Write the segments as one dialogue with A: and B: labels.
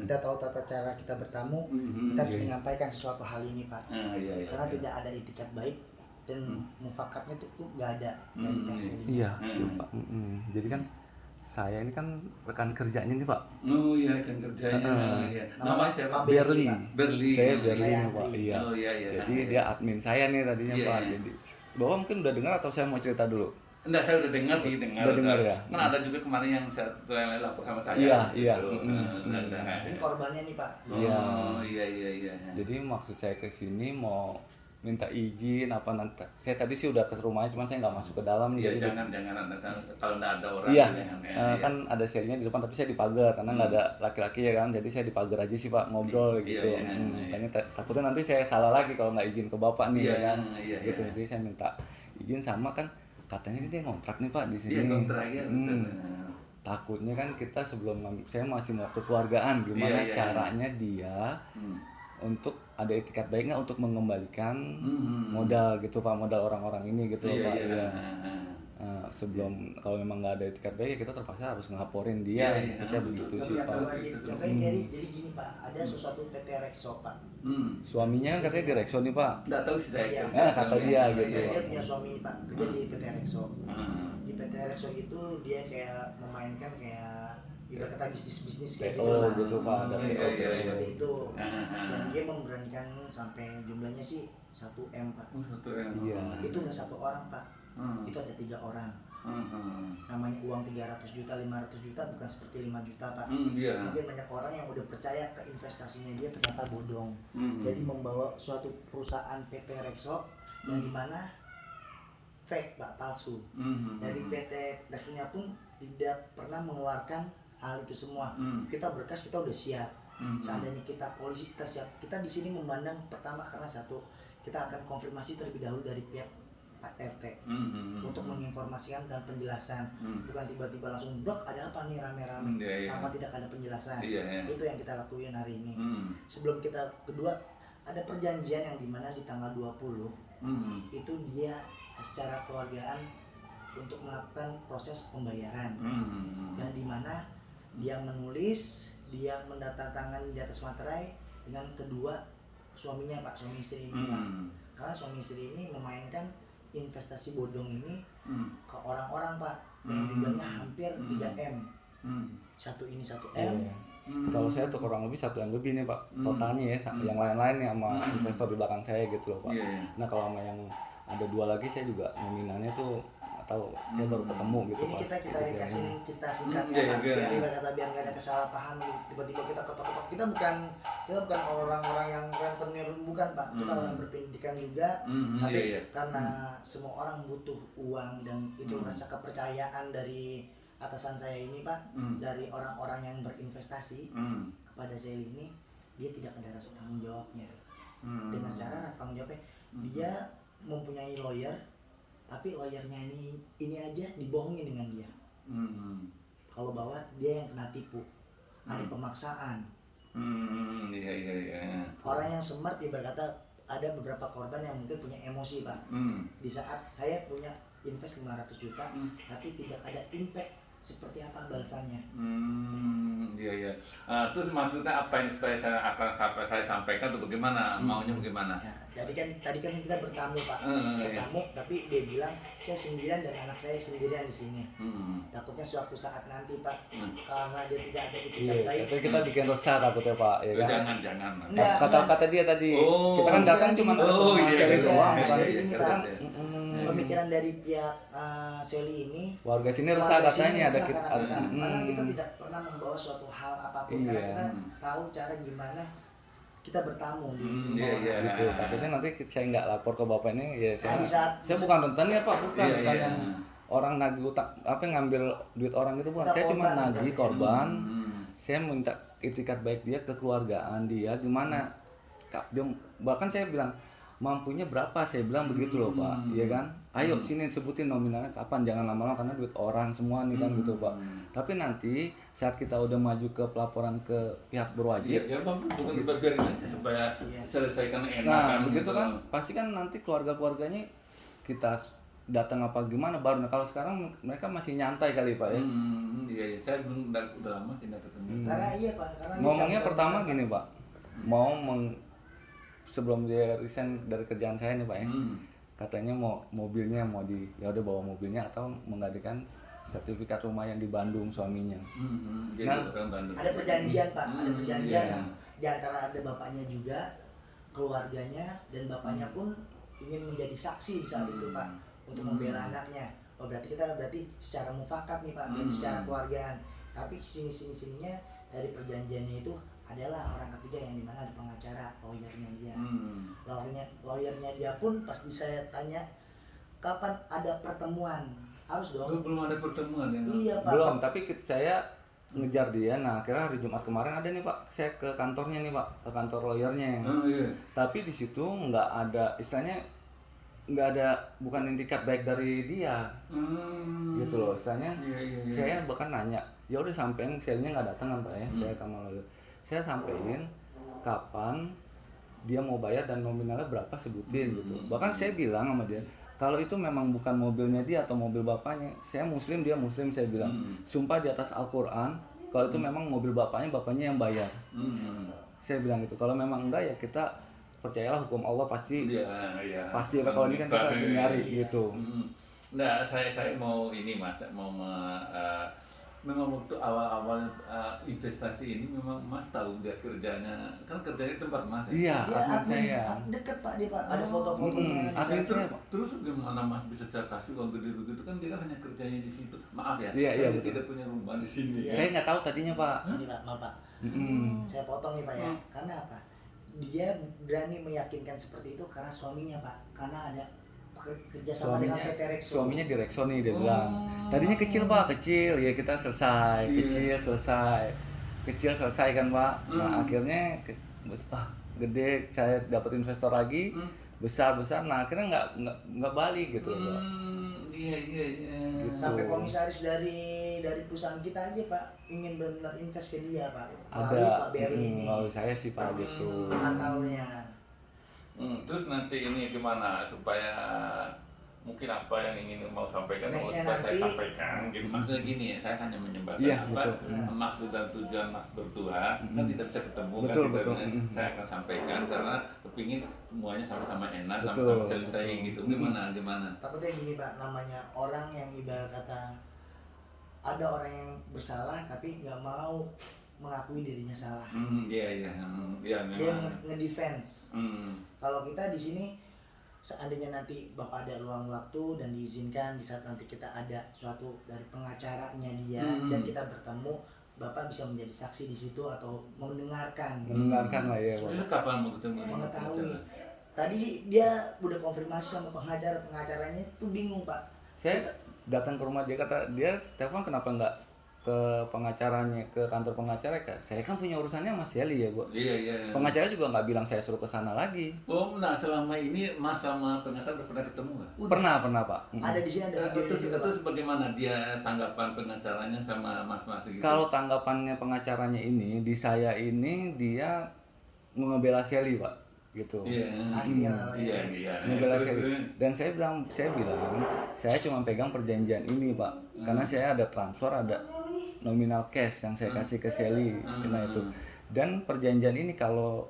A: kita tahu tata cara kita bertamu, kita harus menyampaikan sesuatu hal ini Pak. Karena tidak ada itikat baik dan mufakatnya tuh nggak ada dari pihak ini.
B: Iya sih Pak. Jadi kan saya ini kan rekan kerjanya nih Pak.
C: Oh iya, rekan kerjanya. Namanya siapa?
B: Berli.
C: Saya
B: Berli nih Pak. Iya.
C: Oh iya.
B: Jadi dia admin saya nih tadinya Pak.
C: Iya.
B: Jadi Bapak mungkin udah dengar atau saya mau cerita dulu?
C: Enggak, saya udah dengar sih, dengar.
B: Udah dengar ya?
C: Kan ada juga kemarin yang lapor sama saya.
B: Iya.
A: Ini korbannya nih Pak.
C: Oh iya.
B: Jadi maksud saya ke sini mau minta izin apa nanti. Saya tadi sih udah ke rumahnya, cuman saya nggak masuk ke dalam.
C: Iya,
B: jadi
C: jangan kalau nggak ada orang.
B: iya,
C: jangan,
B: kan ada serinya di depan, tapi saya di pagar karena nggak ada laki-laki ya kan. Jadi saya di pagar aja sih Pak, ngobrol gitu. Makanya takutnya nanti saya salah lagi kalau nggak izin ke Bapak nih ya kan. Gitu. Jadi saya minta izin sama kan katanya dia ngontrak nih Pak di sini.
C: Iya, kontrak ya.
B: Takutnya kan kita sebelum saya masih mau kekeluargaan, gimana caranya dia untuk ada etikat baik nggak untuk mengembalikan modal gitu Pak, modal orang-orang ini gitu loh Pak. Iya. Sebelum kalau memang nggak ada etikat baik ya kita terpaksa harus ngelaporin dia. Kita begitu sih Pak.
A: Contohnya jadi gini Pak, ada sesuatu PT Rexo Pak.
B: Suaminya kan katanya di Rexo nih Pak.
C: Nggak tahu sih saya.
B: Kata dia gitu.
A: Dia punya suami Pak, kerja di PT Rexo. Di PT Rexo itu dia kayak memainkan kayak ibarat kata bisnis kayak gitu lah.
B: Gitu Pak.
A: Seperti itu. Dan dia memberanikan sampai jumlahnya sih 1M Pak.
C: 1M.
B: Iya.
A: Itu nggak satu orang Pak. Itu ada 3 orang. Namanya uang 300 juta, 500 juta bukan seperti 5 juta Pak. Mungkin banyak orang yang udah percaya ke investasinya dia ternyata bodong. Jadi membawa suatu perusahaan PT Rexo yang dimana fake Pak, palsu. Dari PT Rexo-nya pun tidak pernah mengeluarkan hal itu semua. Kita berkas kita udah siap. Seandainya kita polisi kita siap. Kita di sini memandang pertama karena satu, kita akan konfirmasi terlebih dahulu dari pihak Pak RT untuk menginformasikan dan penjelasan. Bukan tiba-tiba langsung blok ada apa nih rame-rame tanpa tidak ada penjelasan. Itu yang kita lakuin hari ini. Sebelum kita kedua ada perjanjian yang dimana di tanggal 20 itu dia secara keluargaan untuk melakukan proses pembayaran yang dimana dia menulis, dia mendatangkan di atas materai dengan kedua suaminya Pak, suami istri ini Pak. Karena suami istri ini memainkan investasi bodong ini ke orang-orang Pak yang jumlahnya hampir 3M. Satu ini 1M.
B: Kalau saya tuh kurang lebih 1M lebih nih Pak totalnya ya, yang lain-lain ya sama investor di belakang saya gitu loh Pak. Nah kalau sama yang ada 2 lagi saya juga nominalnya tuh tahu saya baru ketemu gitu
A: ini
B: Pak.
A: kita dikasih cerita singkatnya Pak, biar nggak ada kesalahpahaman tiba-tiba kita ketok-ketok. Kita bukan orang-orang yang rentenir, bukan Pak. Kita orang berpendidikan juga, tapi karena semua orang butuh uang dan itu rasa kepercayaan dari atasan saya ini Pak, dari orang-orang yang berinvestasi kepada saya ini, dia tidak ada rasa tanggung jawabnya. Dengan cara rasa tanggung jawabnya, dia mempunyai lawyer, tapi lawyernya ini aja dibohongin dengan dia. Kalau bahwa dia yang kena tipu, ada pemaksaan.
C: Iya.
A: Orang yang smart ibarat kata ada beberapa korban yang mungkin punya emosi Pak. Di saat saya punya invest 500 juta, tapi tidak ada impact seperti apa balasannya.
C: Iya. Terus maksudnya apa yang supaya saya sampaikan itu bagaimana? Maunya bagaimana?
A: Nah, tadi kan kita bertamu Pak, bertamu, tapi dia bilang saya sendirian dan anak saya sendirian di sini. Takutnya suatu saat nanti Pak, karena dia tidak ada itikat baik.
B: Tapi kita bikin resah takutnya Pak, ya kan?
C: Jangan.
B: Kata dia tadi, kita kan datang cuma untuk sharing doang, bukan?
A: Jadi gini Pak, pemikiran dari pihak Sally ini,
B: warga sini resah katanya ada
A: karena kita tidak pernah membawa suatu hal apapun, karena kita tahu cara gimana kita bertamu di
B: gitu. Takutnya nanti saya nggak lapor ke bapak ini ya saya bukan rentenir Pak, bukan yang orang nagih utang ngambil duit orang itu bukan. Saya cuma nagih korban. Saya minta itikat baik dia, kekeluargaan dia gimana. Bahkan saya bilang mampunya berapa, saya bilang begitu loh Pak, iya kan? Ayo sini sebutin nominalnya kapan, jangan lama-lama karena duit orang semua nih kan gitu Pak. Tapi nanti saat kita udah maju ke pelaporan ke pihak berwajib,
C: bukan dibagian aja supaya selesaikan enak.
B: Nah begitu kan, pasti kan nanti keluarga-keluarganya kita datang apa gimana baru. Nah, kalau sekarang mereka masih nyantai kali Pak ya.
C: Iya, saya belum udah lama sih nggak ketemu.
A: Karena iya Pak, karena
B: ngomongnya pertama gini Pak, sebelum dia resign dari kerjaan saya nih Pak ya, katanya mobilnya mau ya udah bawa mobilnya atau menggantikan sertifikat rumah yang di Bandung suaminya.
A: Nah, ada perjanjian Pak, ada perjanjian di antara ada bapaknya juga, keluarganya, dan bapaknya pun ingin menjadi saksi di saat itu Pak untuk membela anaknya. Oh berarti secara mufakat nih Pak, berarti secara keluargaan. Tapi sininya dari perjanjiannya itu adalah orang ketiga yang dimana ada pengacara, lawyernya dia. Lawyernya dia pun pasti saya tanya kapan ada pertemuan, harus dong.
C: Belum ada pertemuan ya?
A: Iya Pak.
B: Belum, tapi saya ngejar dia. Nah akhirnya hari Jumat kemarin ada nih Pak, saya ke kantornya nih Pak, ke kantor lawyernya.
C: Iya.
B: Tapi di situ nggak ada istilahnya, nggak ada, bukan indikat baik dari dia, gitu loh istilahnya.
C: Iya.
B: Saya bahkan nanya, ya udah sampein, selnya nggak datang kan Pak ya, saya sama lawyer. Saya sampein kapan dia mau bayar dan nominalnya berapa sebutin gitu. Bahkan saya bilang sama dia, kalau itu memang bukan mobilnya dia atau mobil bapaknya, saya muslim dia muslim, saya bilang sumpah di atas Al-Quran kalau itu memang mobil bapaknya yang bayar. Saya bilang gitu. Kalau memang enggak ya kita percayalah hukum Allah pasti. Pasti ya kalau ini kan kita lagi nyari gitu.
C: Nah, saya mau ini Mas, memang waktu awal-awal investasi ini memang Mas tahu dia kerjanya di tempat Mas
B: ya? Iya, admin saya.
A: Dekat Pak dia Pak, ada foto-fotonya.
C: Terus gimana Mas bisa kasih uang gede begitu kan dia kan hanya kerjanya di situ. Maaf ya,
B: dia
C: tidak punya rumah di sini.
B: Saya nggak tahu tadinya Pak.
A: Ini Pak, maaf Pak. Saya potong nih Pak ya. Karena apa? Dia berani meyakinkan seperti itu karena suaminya Pak, karena ada kerjasama dengan PT Rexo.
B: Suaminya di Rexo nih, dia bilang tadinya kecil Pak, ya kita selesai, kecil selesai kan Pak. Nah akhirnya gede, saya dapat investor lagi, besar, nah akhirnya nggak balik gitu loh Pak.
C: Iya.
B: Gitu.
A: Sampai komisaris dari perusahaan kita aja Pak ingin benar invest ke dia Pak.
B: Ada
A: Pak Berli ini.
B: Lalu saya sih Pak gitu.
A: Ataunya.
C: Terus nanti ini gimana supaya mungkin apa yang ingin mau sampaikan
A: supaya
C: saya sampaikan gitu. Maksudnya gini ya, saya hanya menyembahkan maksud dan tujuan Mas berdua kan tidak bisa ketemu
B: betul.
C: Saya akan sampaikan karena kepingin semuanya sama-sama enak, sama-sama selesai gitu. Gimana?
A: Takutnya gini Pak, namanya orang yang ibarat kata ada orang yang bersalah tapi nggak mau mengakui dirinya salah.
C: Iya, memang.
A: Dia ngedefense. Kalau kita di sini seandainya nanti Bapak ada luang waktu dan diizinkan di saat nanti kita ada suatu dari pengacaranya dia dan kita bertemu, Bapak bisa menjadi saksi di situ atau mendengarkan
B: lah ya Pak.
C: Terus kapan mau ketemu?
A: Mengetahui. Tadi dia udah konfirmasi sama pengacaranya itu bingung Pak.
B: Saya datang ke rumah dia, kata dia telepon kenapa nggak ke pengacaranya, ke kantor pengacara kan? Saya kan punya urusannya sama Shelly ya Bu.
C: Iya.
B: Pengacara juga nggak bilang saya suruh ke sana lagi.
C: Oh, nah selama ini Mas sama pengacara udah pernah ketemu nggak?
B: Pernah Pak.
A: Ada di sini ada video juga Pak.
C: Terus bagaimana dia tanggapan pengacaranya sama Mas gitu?
B: Kalau tanggapannya pengacaranya ini di saya ini dia ngebela Shelly Pak, gitu.
C: Iya.
B: Ngebela Shelly. Dan saya bilang saya cuma pegang perjanjian ini Pak, karena saya ada transfer, ada nominal cash yang saya kasih ke Shelly, nah itu. Dan perjanjian ini kalau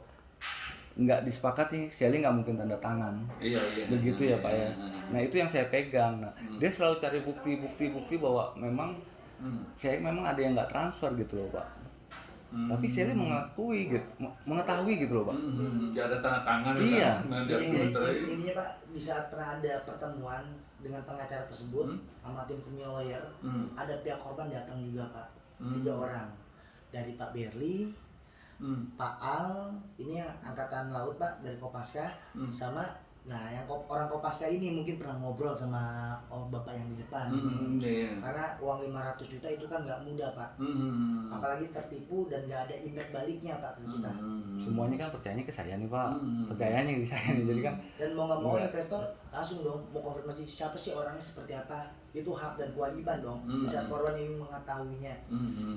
B: nggak disepakati, Shelly nggak mungkin tanda tangan.
C: Iya.
B: Begitu ya Pak ya. Nah itu yang saya pegang. Nah dia selalu cari bukti bahwa memang saya memang ada yang nggak transfer gitu loh Pak. Tapi Shelly mengetahui gitu loh Pak.
C: Dia ada tanda tangan.
B: Iya.
A: Intinya Pak, di saat pernah ada pertemuan dengan pengacara tersebut sama tim lawyer, ada pihak korban datang juga Pak, 3 orang dari Pak Berli, Pak Al, ini yang angkatan laut Pak dari Kopaska, sama yang orang Kopaska ini mungkin pernah ngobrol sama bapak yang di depan ini. Karena uang 500 juta itu kan nggak mudah Pak, apalagi tertipu dan nggak ada impact baliknya Pak ke kita.
B: Semuanya kan percayanya ke saya nih Pak, percayanya di saya nih, jadi kan.
A: Dan mau nggak mau investor langsung dong mau konfirmasi siapa sih orangnya seperti apa, itu hak dan kewajiban dong. Di saat korban ini mengetahuinya,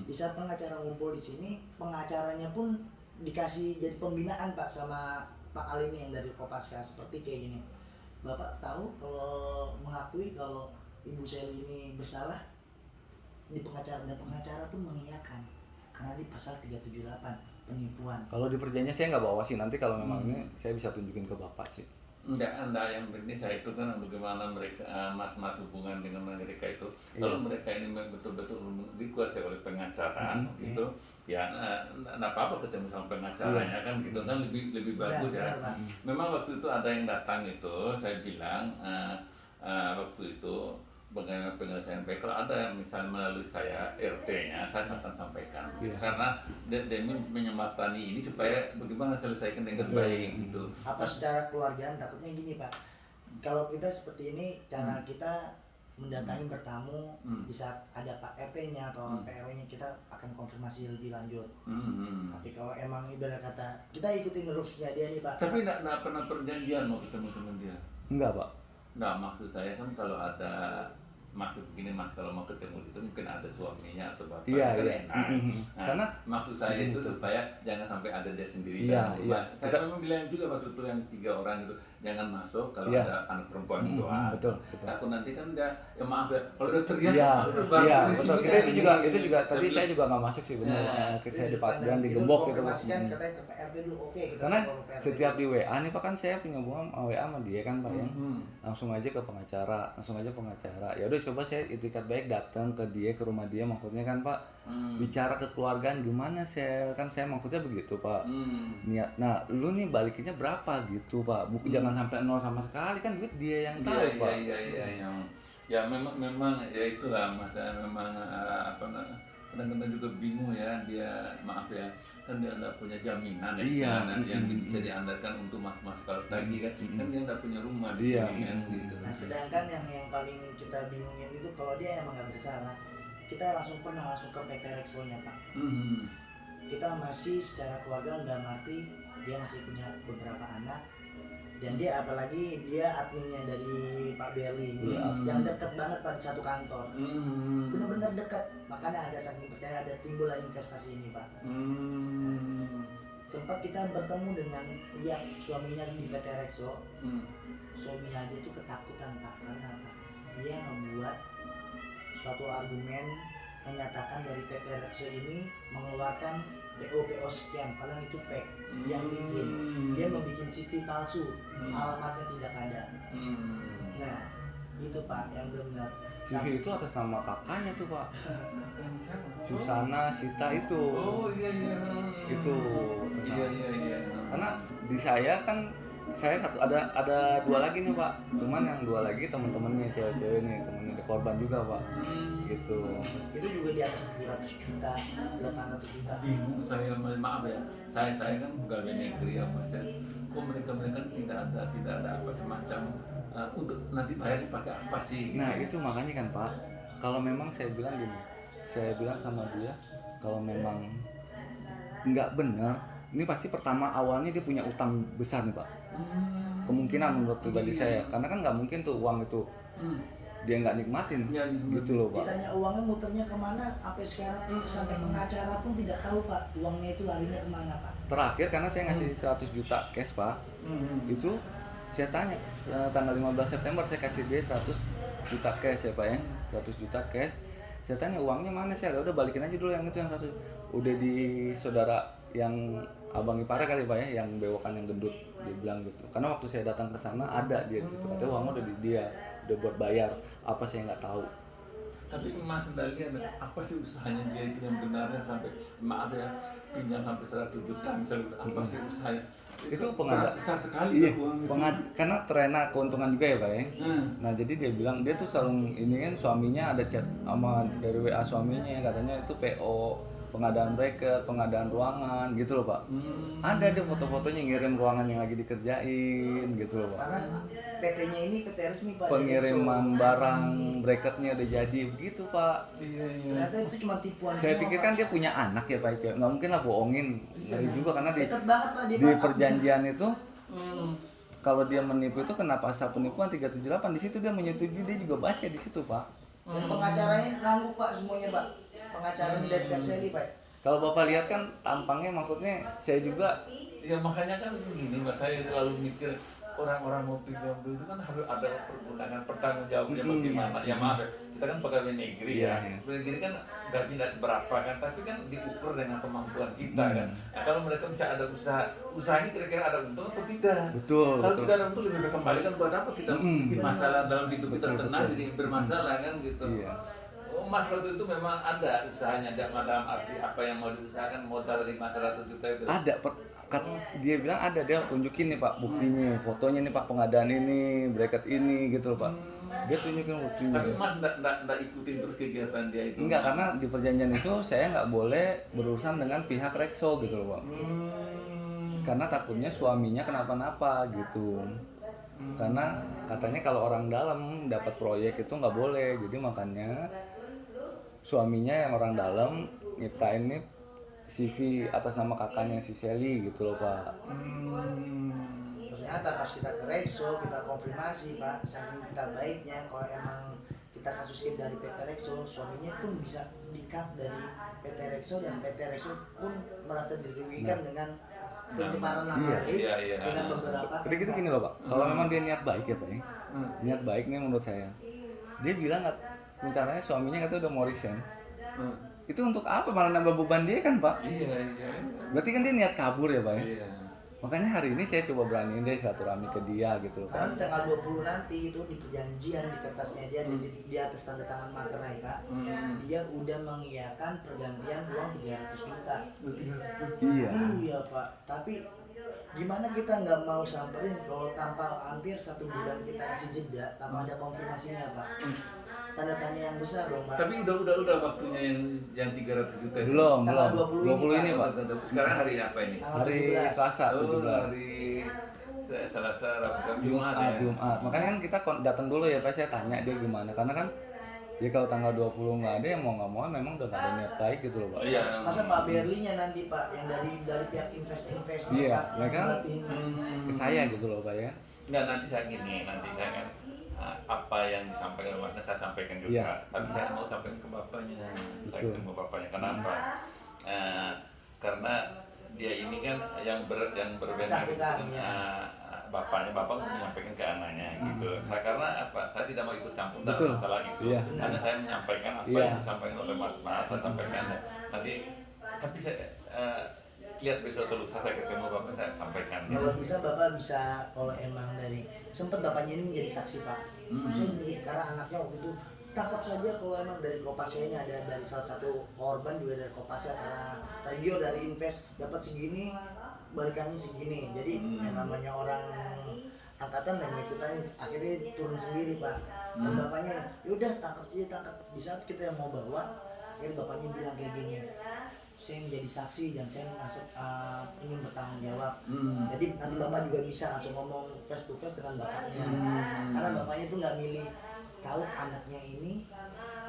A: di saat pengacara ngumpul di sini, pengacaranya pun dikasih jadi pembinaan Pak sama Pak Al ini yang dari Kopaska, seperti kayak gini. Bapak tahu kalau mengakui kalau Ibu Sally ini bersalah di pengacara, dan pengacara pun mengiyakan karena di pasal 378 penipuan.
B: Kalau di perjanjiannya saya nggak bawa sih, nanti kalau memang ini saya bisa tunjukin ke Bapak sih.
C: Enggak, yang penting saya itu kan bagaimana mereka mas-mas hubungan dengan mereka itu. Kalau mereka ini betul-betul dikuasai oleh pengacara gitu, ya nggak apa-apa ketemu sama pengacaranya kan gitu kan lebih bagus ya. Memang waktu itu ada yang datang itu, saya bilang waktu itu bagaimana penyelesaian baik, kalau ada misalnya melalui saya RT-nya saya akan sampaikan karena dia menyematani ini supaya bagaimana selesaikan dengan baik gitu.
A: Apa secara keluargaan takutnya gini Pak, kalau kita seperti ini cara kita mendatangi bertamu di saat ada Pak RT-nya atau PRW-nya kita akan konfirmasi lebih lanjut. Tapi kalau emang ibarat kata kita ikutin rulesnya dia nih Pak.
C: Tapi nggak pernah perjanjian mau ketemu sama dia?
B: Enggak Pak.
C: Nah, maksud saya kan kalau ada maksud begini Mas, kalau mau ketemu itu mungkin ada suaminya atau bapaknya kan enak. Nah,
B: karena
C: maksud saya itu supaya jangan sampai ada dia sendiri. Saya memang bilang juga waktu itu yang 3 orang itu jangan masuk kalau ada anak perempuan itu.
B: Betul.
C: Takut nanti kan dia, ya maaf ya, kalau udah teriak.
B: Betul. Itu juga tadi saya juga nggak masuk sih benar. Saya dipakai digembok gitu.
A: Katanya ke PRT dulu
B: karena setiap di WA nih Pak kan saya punya hubungan WA sama dia kan Pak ya. Langsung aja ke pengacara, ya udah coba saya itikat baik datang ke dia, ke rumah dia, maksudnya kan Pak bicara kekeluargaan gimana saya maksudnya begitu Pak. Niat, nah lu nih balikinnya berapa gitu Pak, jangan sampai nol sama sekali, kan duit dia yang tahu Pak.
C: Ya memang ya itulah Mas, memang kadang-kadang juga bingung ya dia, maaf ya, kan dia nggak punya jaminan ya, yang bisa diandalkan untuk mas-mas kalau tadi kan dia nggak punya rumah di sini kan gitu.
A: Nah sedangkan yang paling kita bingungin itu kalau dia emang nggak bersalah, kita langsung ke PT Rexo-nya Pak. Kita masih secara keluarga udah mati, dia masih punya beberapa anak, dan dia apalagi dia adminnya dari Pak Berli yang dekat banget Pak di satu kantor, benar-benar dekat, makanya ada saking percaya ada timbul investasi ini Pak. Sempat kita bertemu dengan suaminya di PT Rexo, suaminya aja itu ketakutan Pak, karena apa? Dia membuat suatu argumen menyatakan dari PT Rexo ini mengeluarkan PO sekian, padahal itu fake. Yang bikin, dia membuat CV palsu, alamatnya tidak ada. Nah, itu Pak yang benar.
B: CV itu atas nama kakaknya tuh Pak. Susana Sita itu.
C: Oh iya.
B: Itu.
C: Iya.
B: Karena di saya kan saya ada 2 lagi nih Pak. Cuman yang 2 lagi teman-temannya cewek-cewek nih, temennya korban juga Pak. Gitu.
A: Itu juga di atas 700 juta, 800 juta.
C: Bingung saya, maaf ya. Saya kan pegawai negeri ya Mas. Kok mereka tidak ada apa semacam untuk nanti bayar pakai apa sih?
B: Nah, itu makanya kan Pak. Kalau memang saya bilang sama dia, kalau memang nggak benar, ini pasti pertama awalnya dia punya utang besar nih Pak. Kemungkinan menurut pribadi saya, karena kan nggak mungkin tuh uang itu dia nggak nikmatin, gitu loh Pak.
A: Ditanya uangnya muternya kemana, sampai sekarang sampai pengacara pun tidak tahu Pak, uangnya itu larinya kemana Pak.
B: Terakhir karena saya ngasih 100 juta cash Pak, itu saya tanya tanggal 15 September saya kasih dia 100 juta cash ya Pak ya, 100 juta cash. Saya tanya uangnya mana sih? Udah balikin aja dulu yang itu, yang 100. Udah di saudara yang abang ipar kali Pak ya, yang bewokan yang gendut, dia bilang gitu. Karena waktu saya datang ke sana ada dia di situ, katanya uangnya udah di dia, udah buat bayar. Apa saya nggak tahu.
C: Tapi Mas Dali, apa sih usahanya dia itu yang benarnya sampai, maaf ya, pinjam sampai 100 juta misalnya, apa sih usahanya?
B: Itu pengadaan
C: besar sekali
B: karena terena keuntungan juga ya Pak ya. Nah jadi dia bilang, dia tuh selalu ini kan, suaminya ada chat sama dari WA suaminya, katanya itu PO pengadaan bracket, pengadaan ruangan gitu loh Pak. Ada deh foto-fotonya ngirim ruangan yang lagi dikerjain gitu loh Pak.
A: Karena PT-nya ini PT resmi Pak.
B: Pengiriman barang bracketnya udah jadi begitu Pak.
A: Ternyata itu cuma tipuan.
B: Saya pikir kan dia punya anak ya Pak, nggak mungkin lah bohongin. Ngeri juga karena di perjanjian itu kalau dia menipu itu kena pasal penipuan 378, di situ dia menyetujui, dia juga baca di situ Pak.
A: Dan pengacaranya ngangguk Pak semuanya Pak. Pengacaranya dari pihak Sally Pak.
B: Kalau Bapak lihat kan tampangnya, maksudnya saya juga.
C: Ya makanya kan begini Mas, saya lalu mikir orang-orang mau pinjam duit itu kan harus ada perundangan pertanggungjawabannya bagaimana. Ya maaf, kita kan pegawai negeri ya. Pegawai negeri kan gaji nggak seberapa kan, tapi kan diukur dengan kemampuan kita kan. Nah, kalau mereka bisa ada usahanya kira-kira ada untung atau tidak. Kalau tidak ada untung lebih baik kembali kan, buat apa kita bikin masalah dalam hidup kita tenang jadi bermasalah kan gitu. Mas waktu itu memang ada usahanya, nggak dalam arti apa yang mau diusahakan modal 500 juta itu.
B: Ada, dia bilang ada, dia tunjukin nih Pak buktinya, fotonya nih Pak, pengadaan ini, bracket ini gitu loh Pak. Dia tunjukin buktinya.
C: Tapi Mas nggak ikutin terus kegiatan dia itu?
B: Enggak, karena di perjanjian itu saya nggak boleh berurusan dengan pihak Rexo gitu loh Pak. Karena takutnya suaminya kenapa-napa gitu. Karena katanya kalau orang dalam dapat proyek itu nggak boleh, jadi makanya suaminya yang orang dalam nyiptain nih CV atas nama kakaknya si Sally gitu loh Pak.
A: Ternyata pas kita ke Rexo, kita konfirmasi Pak, saking kita baiknya kalau emang kita kasusnya dari PT Rexo, suaminya pun bisa di-cut dari PT Rexo, dan PT Rexo pun merasa dirugikan dengan pencemaran nama baik dengan beberapa.
B: Udah gitu gini loh Pak, kalau memang dia niat baik ya Pak ya, niat baik nih menurut saya, dia bilang rencananya suaminya katanya udah mau resign. Itu untuk apa malah nambah beban dia kan Pak?
C: Iya.
B: Berarti kan dia niat kabur ya Pak ya?
C: Iya.
B: Makanya hari ini saya coba beraniin deh silaturahmi ke dia gitu loh
A: Karena
B: Pak.
A: di tanggal 20 nanti itu di perjanjian di kertasnya dia di atas tanda tangan materai Pak, dia udah mengiyakan pergantian uang 300 juta. Iya Pak, tapi gimana kita nggak mau samperin kalau tanpa hampir 1 bulan kita kasih jeda tanpa ada konfirmasinya Pak. Tanda tanya yang besar dong Pak.
C: Tapi udah waktunya yang 300 juta.
B: Belum.
A: Tanggal
B: 20 ini Pak.
C: Sekarang hari apa ini?
B: Hari Selasa 17.
C: Hari Selasa, Rabu, Jumat ya.
B: Jumat. Makanya kan kita datang dulu ya Pak, saya tanya dia gimana. Karena kan ya kalau tanggal 20 nggak ada, ya mau nggak mau memang udah nggak ada niat baik gitu loh Pak.
C: Iya.
A: Masa Pak Berlinya nanti Pak yang dari pihak invest
B: Iya,
A: Pak,
B: mereka ke saya gitu loh Pak ya.
C: Nggak, nanti saya kan apa yang disampaikan oleh Mas saya sampaikan juga. Tapi saya mau sampaikan ke bapaknya. Saya ketemu bapaknya. Kenapa? Karena dia ini kan yang berbenah bapaknya, bapak menyampaikan ke anaknya gitu. Saya karena apa? Saya tidak mau ikut campur dalam masalah itu. Karena saya menyampaikan apa yang disampaikan oleh Mas, saya sampaikan. Nanti tapi saya lihat besok atau lusa saya ketemu bapak, saya sampaikan.
A: Kalau bisa bapak bisa, kalau emang dari sempat bapaknya ini menjadi saksi Pak. Karena anaknya waktu itu tangkap saja kalau emang dari Kopasnya ada dari salah satu korban juga dari Kopasnya, karena tadi dia dari invest dapat segini balikannya segini. Jadi yang namanya orang angkatan dan ikutan akhirnya turun sendiri Pak. Dan bapaknya yaudah tangkap di saat kita yang mau bawa, akhirnya bapaknya bilang kayak gini, saya menjadi saksi dan saya ingin bertanggung jawab. Jadi nanti bapak juga bisa langsung ngomong face to face dengan bapaknya. Karena bapaknya itu nggak milih tahu anaknya ini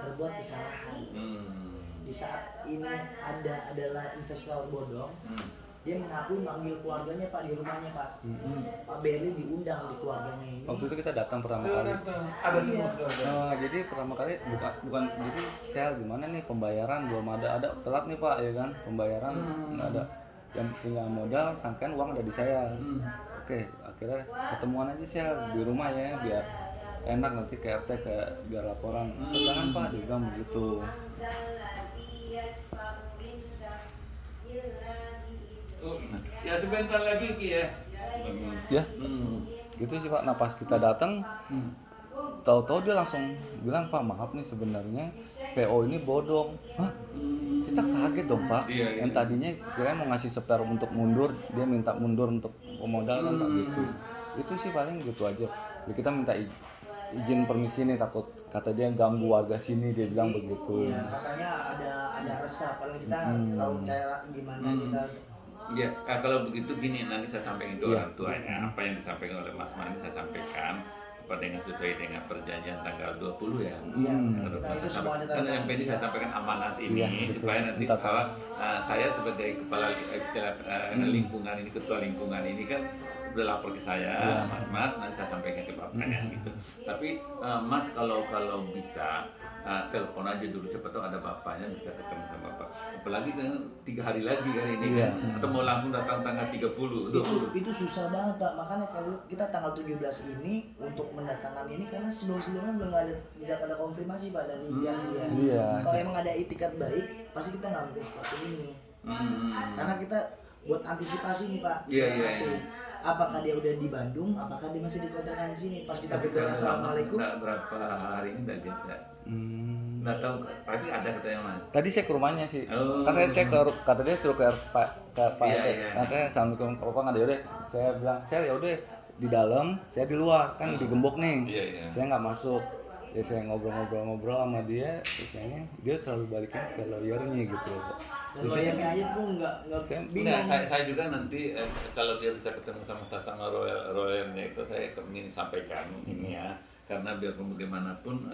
A: berbuat kesalahan. Di saat ini adalah investor bodong, dia mengaku manggil keluarganya Pak di rumahnya Pak. Pak Berli diundang di keluarganya ini.
B: Waktu itu kita datang pertama kali.
C: Ada semua.
B: Jadi pertama kali bukan jadi sel gimana nih, pembayaran belum ada telat nih Pak ya kan, pembayaran nggak ada, yang punya modal sangkain uang ada di saya. Oke, akhirnya ketemuan aja sel di rumah ya biar enak nanti ke RT biar laporan. Jangan Pak, dia bilang begitu.
C: Ya sebentar lagi Ki ya.
B: Ya. Gitu sih Pak. Nah pas kita datang, tahu-tahu dia langsung bilang, Pak maaf nih sebenarnya PO ini bodong. Hah? Kita kaget dong Pak. Yang tadinya kira mau ngasih spare untuk mundur, dia minta mundur untuk pemodal kan Pak gitu. Itu sih paling gitu aja. Ya, kita minta izin permisi nih, takut kata dia ganggu warga sini, dia bilang begitu.
A: Iya, katanya ada resah, paling kita tahu cara gimana kita.
C: Ya, kalau begitu gini, nanti saya sampaikan ke orang tuanya apa yang disampaikan oleh Mas Mani, saya sampaikan dengan sesuai dengan perjanjian tanggal 20 ya.
A: Itu semua ada
C: karena yang penting saya sampaikan amanat ini supaya nanti kalau saya sebagai kepala istilah lingkungan ini, ketua lingkungan ini kan udah lapor ke saya, Mas, nanti saya sampaikan ke bapaknya gitu. Tapi Mas kalau bisa telepon aja dulu, siapa tahu ada bapaknya bisa ketemu sama bapak. Apalagi kan 3 hari lagi hari ini kan, atau mau langsung datang tanggal 30.
A: Itu susah banget Pak, makanya kalau kita tanggal 17 ini untuk mendatangkan ini karena sebelumnya belum ada konfirmasi Pak dari pihak dia.
B: Iya.
A: Kalau emang ada itikat baik, pasti kita nggak mungkin seperti ini. Karena kita buat antisipasi nih Pak.
C: Iya.
A: Apakah dia udah di Bandung, apakah dia masih dikontrakan di sini? Pas kita bicara assalamualaikum.
C: Berapa hari ini udah gitu. Nggak tahu, tapi ada katanya Mas.
B: Tadi saya ke rumahnya sih. Karena saya kata dia suruh ke Pak RT. Katanya assalamualaikum Bapak nggak ada, yaudah. Saya bilang saya yaudah di dalam, saya di luar kan digembok nih. Saya nggak masuk. Ya saya ngobrol sama dia, terusnya dia selalu balikin ke lawyernya gitu loh Pak.
A: Dan lawyernya aja tuh nggak bingung.
C: Saya juga nanti kalau dia bisa ketemu sama lawyernya itu saya ingin sampaikan ini ya, karena biar bagaimanapun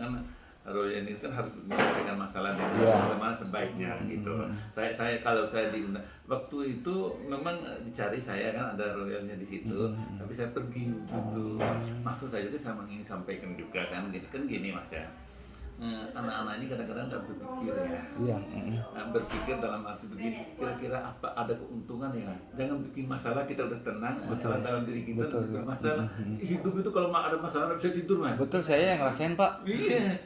C: Royan itu kan harus menyelesaikan masalah dengan bagaimana sebaiknya gitu. Saya kalau saya diundang waktu itu memang dicari saya kan ada Royannya di situ, tapi saya pergi gitu. Maksud saya juga sama ingin sampaikan juga kan gini Mas ya. Anak-anak ini kadang-kadang nggak berpikir ya. Berpikir dalam arti begini, kira-kira apa ada keuntungan ya? Jangan bikin masalah kita udah tenang, masalah dalam diri kita udah masalah. Hidup itu kalau ada masalah nggak bisa tidur Mas.
B: Betul, saya yang ngerasain Pak.
C: Iya.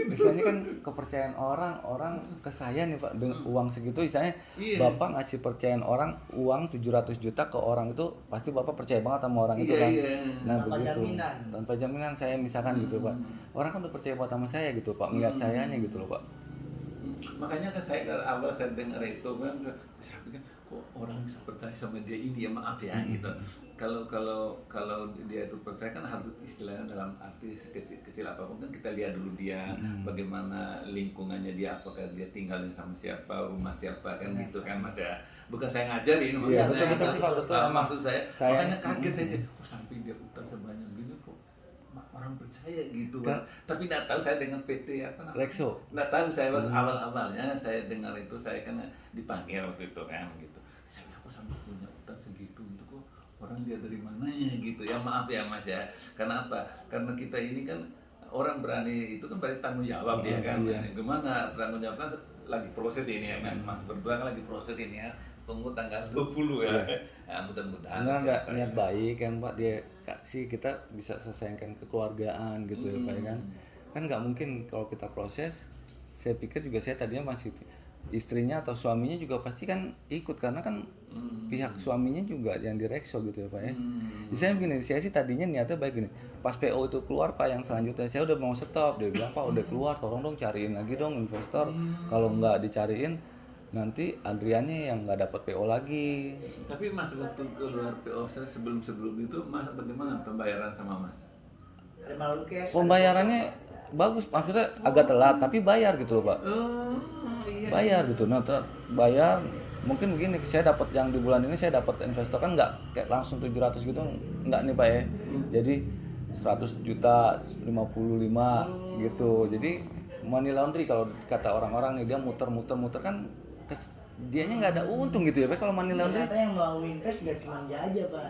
B: Misalnya kan kepercayaan orang ke saya nih Pak dengan uang segitu, misalnya Bapak ngasih percayaan orang uang 700 juta ke orang itu pasti Bapak percaya banget sama orang itu kan. Nah
A: tanpa
B: begitu.
A: jaminan.
B: Tanpa jaminan saya misalkan gitu Pak. Orang kan udah percaya banget sama saya gitu Pak, melihat sayanya gitu loh Pak.
C: Makanya kan saya dari awal saya dengar itu kan saya pikir kok orang bisa percaya sama dia ini ya, maaf ya gitu. Kalau dia itu percaya kan harus istilahnya dalam arti kecil apapun kan kita lihat dulu dia bagaimana lingkungannya dia, apakah dia tinggalin sama siapa, rumah siapa kan gitu kan Mas ya. Bukan saya ngajarin maksudnya.
B: Betul sih Pak, betul.
C: Maksud saya makanya kaget saya sampai dia utang sebanyak gini kok orang percaya gitu kan. Tapi nggak tahu saya dengan PT apa namanya
B: Rexo.
C: Nggak tahu saya waktu awalnya saya dengar itu saya kan dipanggil waktu itu kan gitu. Saya apa sampai punya utang segitu itu kok orang dia dari mananya gitu ya, maaf ya Mas ya. Karena apa? Karena kita ini kan orang berani itu kan berarti tanggung jawab dia kan. Gimana tanggung jawab kan lagi proses ini ya Mas berdua kan lagi proses ini ya. Tunggu tanggal 20 ya. Ya mudah-mudahan.
B: Enggak niat baik kan Pak, dia sih kita bisa selesaikan kekeluargaan gitu ya Pak kan. Kan nggak mungkin kalau kita proses. Saya pikir juga saya tadinya masih istrinya atau suaminya juga pasti kan ikut karena kan pihak suaminya juga yang direkso gitu ya Pak ya. Misalnya begini, saya sih tadinya niatnya baik gini. Pas PO itu keluar Pak yang selanjutnya saya udah mau stop, dia bilang Pak udah keluar, tolong dong cariin lagi dong investor. Kalau nggak dicariin nanti Adriannya yang nggak dapat PO lagi.
C: Tapi Mas waktu keluar PO saya sebelum itu Mas bagaimana pembayaran sama Mas?
A: Ada melalui cash.
B: Pembayarannya bagus, maksudnya agak telat tapi bayar gitu loh Pak. Bayar gitu. Nah bayar mungkin begini, saya dapat yang di bulan ini saya dapat investor kan nggak kayak langsung 700 gitu nggak nih Pak ya. Jadi 100 juta 55 gitu. Jadi money laundry kalau kata orang-orang nih, dia muter kan dianya nggak ada untung gitu ya Pak kalau money laundry.
A: Ternyata yang melalui invest gak cuma dia aja Pak.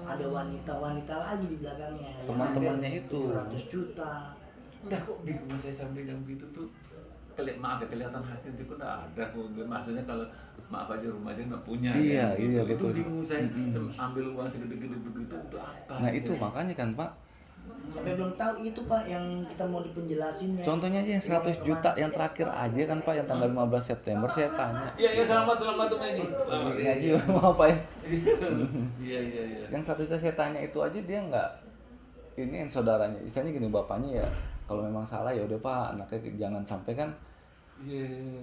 A: Ada wanita lagi di belakangnya.
B: Teman-temannya itu
A: 200 juta.
C: Udah kok bingung saya sampai yang gitu tuh. Kelihatan hasil itu udah ada kok. Maksudnya kalau maaf aja rumahnya nggak punya.
B: Iya
C: kan?
B: betul.
C: Itu bingung saya ambil uang segede-gede begitu untuk apa?
B: Nah itu makanya kan Pak.
A: Sampai belum tahu itu Pak yang kita mau dipenjelasinnya.
B: Contohnya aja yang 100 juta yang terakhir aja kan Pak, yang tanggal 15 September saya tanya.
C: Iya selamat ini.
B: Ngaji mau apa ya?
C: Iya.
B: Yang 100 juta saya tanya itu aja dia nggak, ini yang saudaranya, istilahnya gini, bapaknya ya kalau memang salah ya udah Pak, anaknya jangan sampai kan.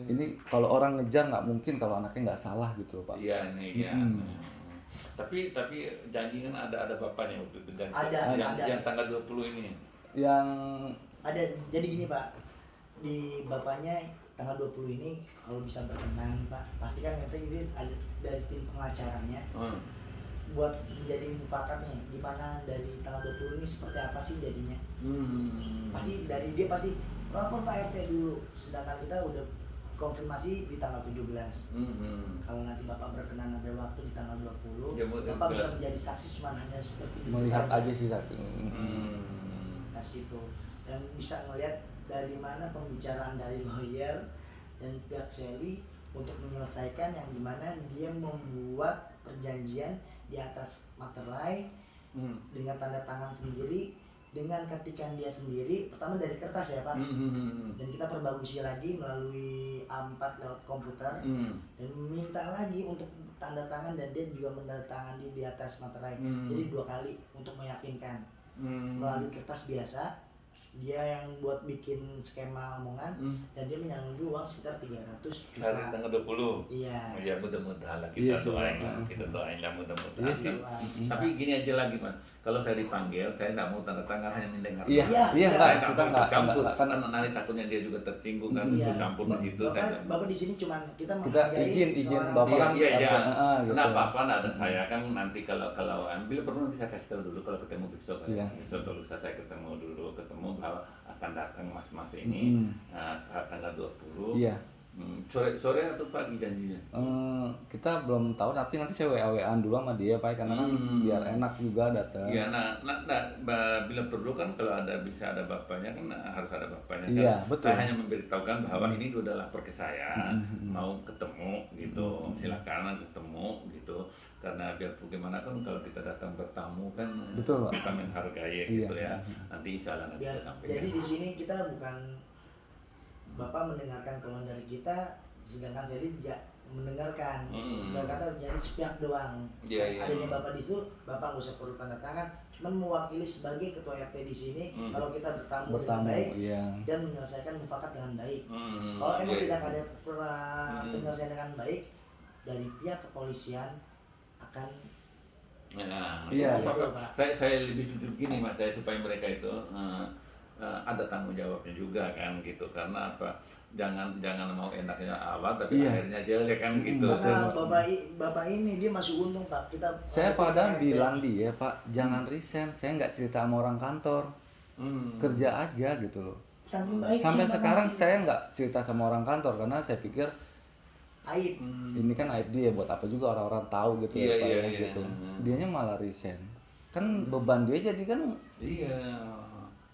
B: Ini kalau orang ngejar nggak mungkin kalau anaknya nggak salah gitu loh Pak.
C: Iya nih ya. Tapi janji kan ada bapaknya waktu itu dan
A: ada.
C: Yang tanggal 20 ini.
B: Yang
A: ada, jadi gini Pak, di bapaknya tanggal 20 ini kalau bisa berkenan Pak, pastikan nanti ini ada dari tim pengacaranya buat menjadi mufakatnya gimana dari tanggal 20 ini seperti apa sih jadinya. Pasti dari dia pasti lapor Pak RT dulu, sedangkan kita udah konfirmasi di tanggal 17. Kalau nanti Bapak berkenan ada waktu di tanggal 20, ya, Bapak bisa menjadi saksi, cuma hanya seperti
B: melihat aja sih saksi.
A: Dari situ, dan bisa melihat dari mana pembicaraan dari lawyer dan pihak Shelly untuk menyelesaikan yang dimana dia membuat perjanjian di atas materai dengan tanda tangan sendiri, dengan ketikan dia sendiri, pertama dari kertas ya Pak, dan kita perbagusi lagi melalui A4 lewat komputer, dan minta lagi untuk tanda tangan, dan dia juga menandatangani di atas materai. Jadi 2 kali untuk meyakinkan. Melalui kertas biasa, dia yang buat bikin skema omongan, dan dia menyanyi uang sekitar 300 juta.
C: Hari tanggal 20.
A: Iya.
C: Ya mudah-mudahan lah kita doain, kita doain lah mudah-mudahan. Tapi gini aja lagi man, kalau saya dipanggil, saya nggak mau tanda tangan, hanya mendengar.
B: Iya,
C: saya
B: kita nggak
C: campur, karena nanti takutnya dia juga tersinggung kan, ikut campur di situ.
A: Bapak di sini cuman kita
B: izin Bapak.
C: Iya. Nah, apa ada saya kan nanti kalau ambil perlu nanti saya kasih tahu dulu kalau ketemu besok. Besok kalau saya ketemu bahwa akan datang mas-mas ini tanggal 20.
B: Iya.
C: Sore atau pagi janjinya?
B: Kita belum tahu, tapi nanti saya WA-WA-an dulu sama dia Pak, karena kan biar enak juga datang.
C: Iya, bila perlu kan kalau bisa ada bapaknya kan harus ada bapaknya kan.
B: Iya, betul.
C: Saya hanya memberitahukan bahwa ini udah lapor ke saya, mau ketemu gitu, silakan ketemu gitu. Karena biar bagaimana kan kalau kita datang bertamu kan,
B: betul, Pak,
C: kita menghargai gitu ya. Nanti insya Allah nanti saya sampaikan.
A: Jadi di sini kita bukan Bapak mendengarkan keluhan dari kita, sedangkan saya tidak mendengarkan. Kata jadi sepihak doang. Adanya Bapak di situ, Bapak nggak usah perlu tanda tangan, cuman mewakili sebagai ketua RT di sini. Kalau kita bertamu dengan baik dan menyelesaikan mufakat dengan baik. Kalau emang tidak ada penyelesaian dengan baik, dari pihak kepolisian akan.
C: Saya lebih jujur gini mas, saya supaya mereka itu ada tanggung jawabnya juga kan gitu, karena apa, jangan mau enaknya awal tapi akhirnya jelek kan gitu.
A: Karena bapak ini dia masih untung Pak,
B: saya padahal bilang dia Pak jangan resign, saya nggak cerita sama orang kantor, kerja aja gitu loh. Sampai sekarang saya nggak cerita sama orang kantor karena saya pikir
A: aib.
B: Ini kan aib dia, buat apa juga orang-orang tahu gitu gitu. Dianya malah resign, kan beban dia jadi kan.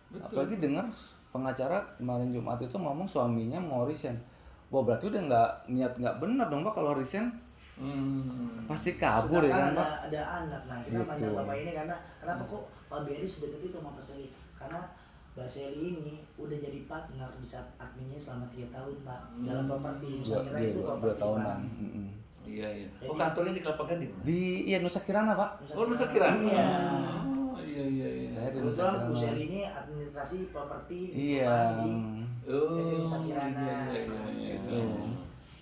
B: Betul. Apalagi dengar pengacara kemarin Jumat itu ngomong suaminya mau resign. Wah berarti udah nggak benar dong Pak kalau resign. Pasti kabur ya kan Pak.
A: Ada anak, nah kita panjang Bapak ini karena kenapa kok Pak Beri sedekat itu sama Pak Seli? Karena Mbak Seli ini udah jadi partner di saat adminnya selama 3 tahun Pak dalam properti Nusa Kirana itu properti
B: 2 tahunan.
C: Iya. Oh kantornya di Kelapa Gading?
B: Di Nusa Kirana Pak.
C: Nusa Kirana.
A: Iya.
C: Saya
A: di Nusa Kirana. Bu Seli ini administrasi properti di Nusa Kirana.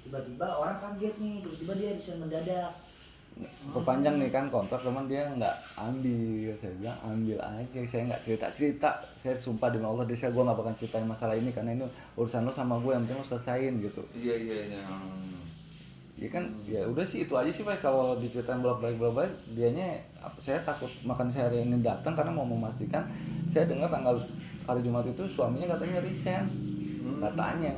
A: Tiba-tiba orang kaget nih, tiba-tiba dia bisa mendadak.
B: Perpanjang nih kan kontrak, cuman dia nggak ambil. Saya bilang ambil aja, saya nggak cerita. Saya sumpah demi Allah, gue nggak bakal ceritain masalah ini karena ini urusan lo sama gue, yang penting lo selesain gitu.
C: Iya.
B: Ya kan, ya udah sih itu aja sih Pak. Kalau diceritain bolak-balik dianya, saya takut makan saya hari ini datang karena mau memastikan. Saya dengar tanggal hari Jumat itu suaminya katanya resign, katanya.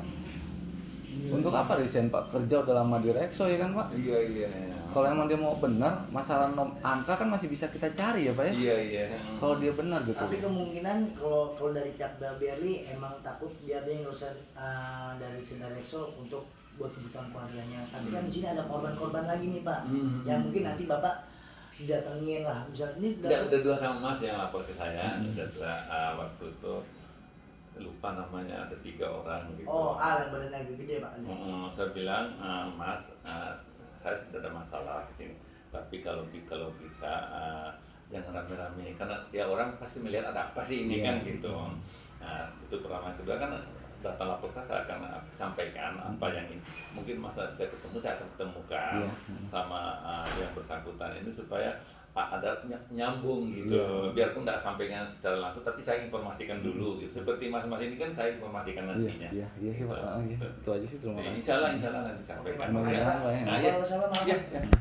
B: Untuk apa resign Pak? Kerja udah lama di Rexo ya kan Pak?
C: Iya.
B: Kalau emang dia mau benar, masalah angka kan masih bisa kita cari ya Pak ya?
C: Iya.
B: Kalau dia benar gitu.
A: Tapi kemungkinan kalau dari pihak Berli emang takut biar dia ngurusin dari Rexo untuk buat kebutuhan keluarganya. Tapi kan di sini ada korban-korban lagi nih Pak, yang mungkin nanti Bapak didatengin lah. Misalnya ini
C: udah 2 sama Mas yang lapor ke saya, udah 2 waktu itu lupa namanya, ada 3 orang gitu.
A: Oh, yang badannya gede Pak.
C: Saya bilang Mas, saya sudah ada masalah di sini. Tapi kalau bisa jangan rame-rame, karena ya orang pasti melihat ada apa sih ini kan gitu. Nah, itu pertama. Kedua kan data lapor saya akan sampaikan apa yang mungkin masalah bisa ketemu, saya akan ketemukan sama yang bersangkutan ini supaya ada nyambung gitu. Biarpun tidak sampaikan secara langsung, tapi saya informasikan dulu gitu. Seperti mas-mas ini kan saya informasikan nantinya.
B: Iya sih Pak. Itu aja sih, terima kasih.
C: Insya Allah nanti sampaikan.
A: Sama-sama.